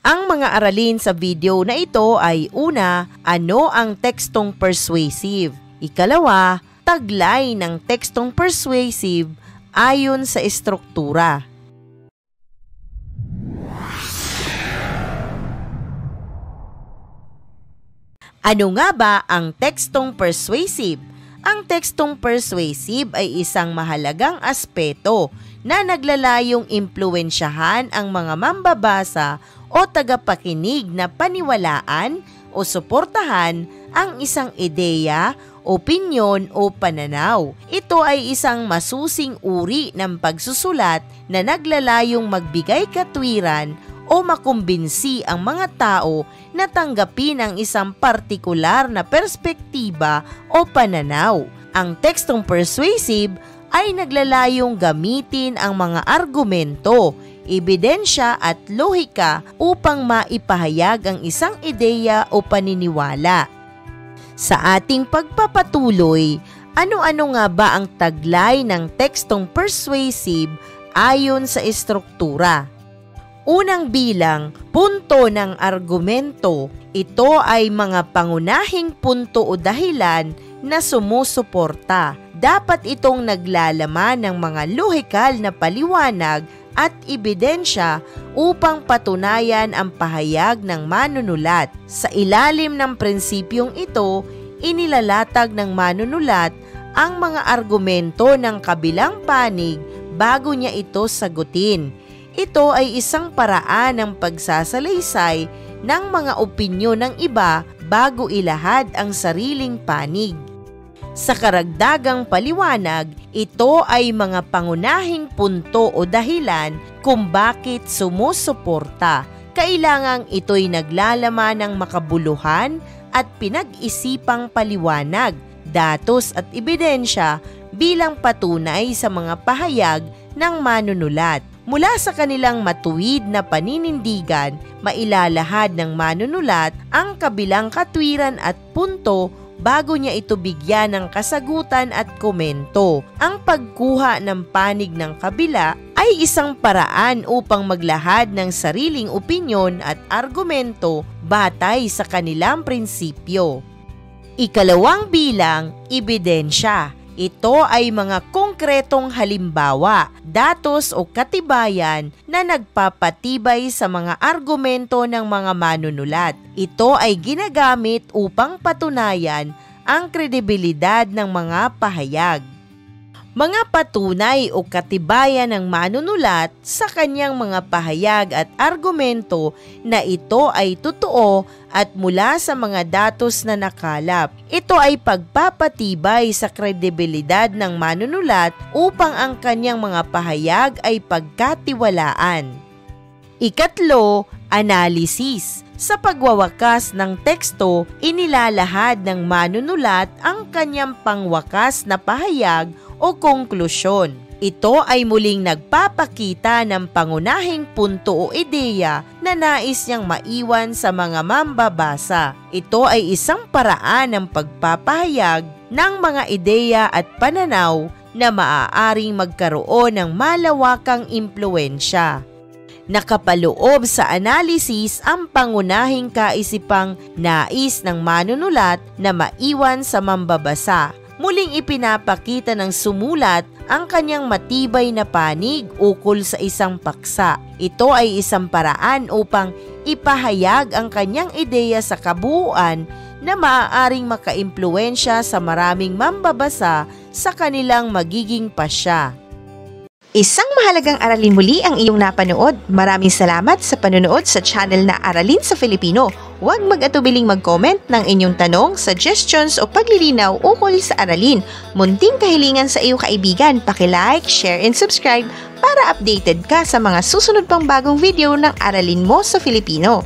Ang mga aralin sa video na ito ay una, ano ang tekstong persuasive? Ikalawa, taglay ng tekstong persuasive ayon sa estruktura. Ano nga ba ang tekstong persuasive? Ang tekstong persuasive ay isang mahalagang aspeto na naglalayong impluwensyahan ang mga mambabasa o tagapakinig na paniwalaan o suportahan ang isang ideya, opinyon o pananaw. Ito ay isang masusing uri ng pagsusulat na naglalayong magbigay katwiran o makumbinsi ang mga tao na tanggapin ang isang partikular na perspektiba o pananaw. Ang tekstong persuasive ay naglalayong gamitin ang mga argumento, ebidensya at lohika upang maipahayag ang isang ideya o paniniwala. Sa ating pagpapatuloy, ano-ano nga ba ang taglay ng tekstong persuasive ayon sa estruktura? Unang bilang, punto ng argumento. Ito ay mga pangunahing punto o dahilan na sumusuporta. Dapat itong naglalaman ng mga lohikal na paliwanag at ebidensya upang patunayan ang pahayag ng manunulat. Sa ilalim ng prinsipyong ito, inilalatag ng manunulat ang mga argumento ng kabilang panig bago niya ito sagutin. Ito ay isang paraan ng pagsasalaysay ng mga opinyon ng iba bago ilahad ang sariling panig. Sa karagdagang paliwanag, ito ay mga pangunahing punto o dahilan kung bakit sumusuporta. Kailangang ito'y naglalaman ng makabuluhan at pinag-isipang paliwanag, datos at ebidensya bilang patunay sa mga pahayag ng manunulat. Mula sa kanilang matuwid na paninindigan, mailalahad ng manunulat ang kabilang katwiran at punto bago niya ito bigyan ng kasagutan at komento. Ang pagkuha ng panig ng kabila ay isang paraan upang maglahad ng sariling opinyon at argumento batay sa kanilang prinsipyo. Ikalawang bilang, ebidensya. Ito ay mga konkretong halimbawa, datos o katibayan na nagpapatibay sa mga argumento ng mga manunulat. Ito ay ginagamit upang patunayan ang kredibilidad ng mga pahayag. Mga patunay o katibayan ng manunulat sa kanyang mga pahayag at argumento na ito ay totoo at mula sa mga datos na nakalap. Ito ay pagpapatibay sa kredibilidad ng manunulat upang ang kanyang mga pahayag ay pagkatiwalaan. Ikatlo, analysis. Sa pagwawakas ng teksto, inilalahad ng manunulat ang kanyang pangwakas na pahayag o konklusyon. Ito ay muling nagpapakita ng pangunahing punto o ideya na nais niyang maiwan sa mga mambabasa. Ito ay isang paraan ng pagpapahayag ng mga ideya at pananaw na maaaring magkaroon ng malawakang impluwensya. Nakapaloob sa analysis ang pangunahing kaisipang nais ng manunulat na maiwan sa mambabasa. Muling ipinapakita ng sumulat ang kanyang matibay na panig ukol sa isang paksa. Ito ay isang paraan upang ipahayag ang kanyang ideya sa kabuuan na maaaring makaimpluwensya sa maraming mambabasa sa kanilang magiging pasya. Isang mahalagang aralin muli ang iyong napanood. Maraming salamat sa panonood sa channel na Aralin sa Filipino. Huwag mag-atubiling mag-comment ng inyong tanong, suggestions o paglilinaw ukol sa aralin. Munting kahilingan sa iyong kaibigan, paki-like, share and subscribe para updated ka sa mga susunod pang bagong video ng Aralin mo sa Filipino.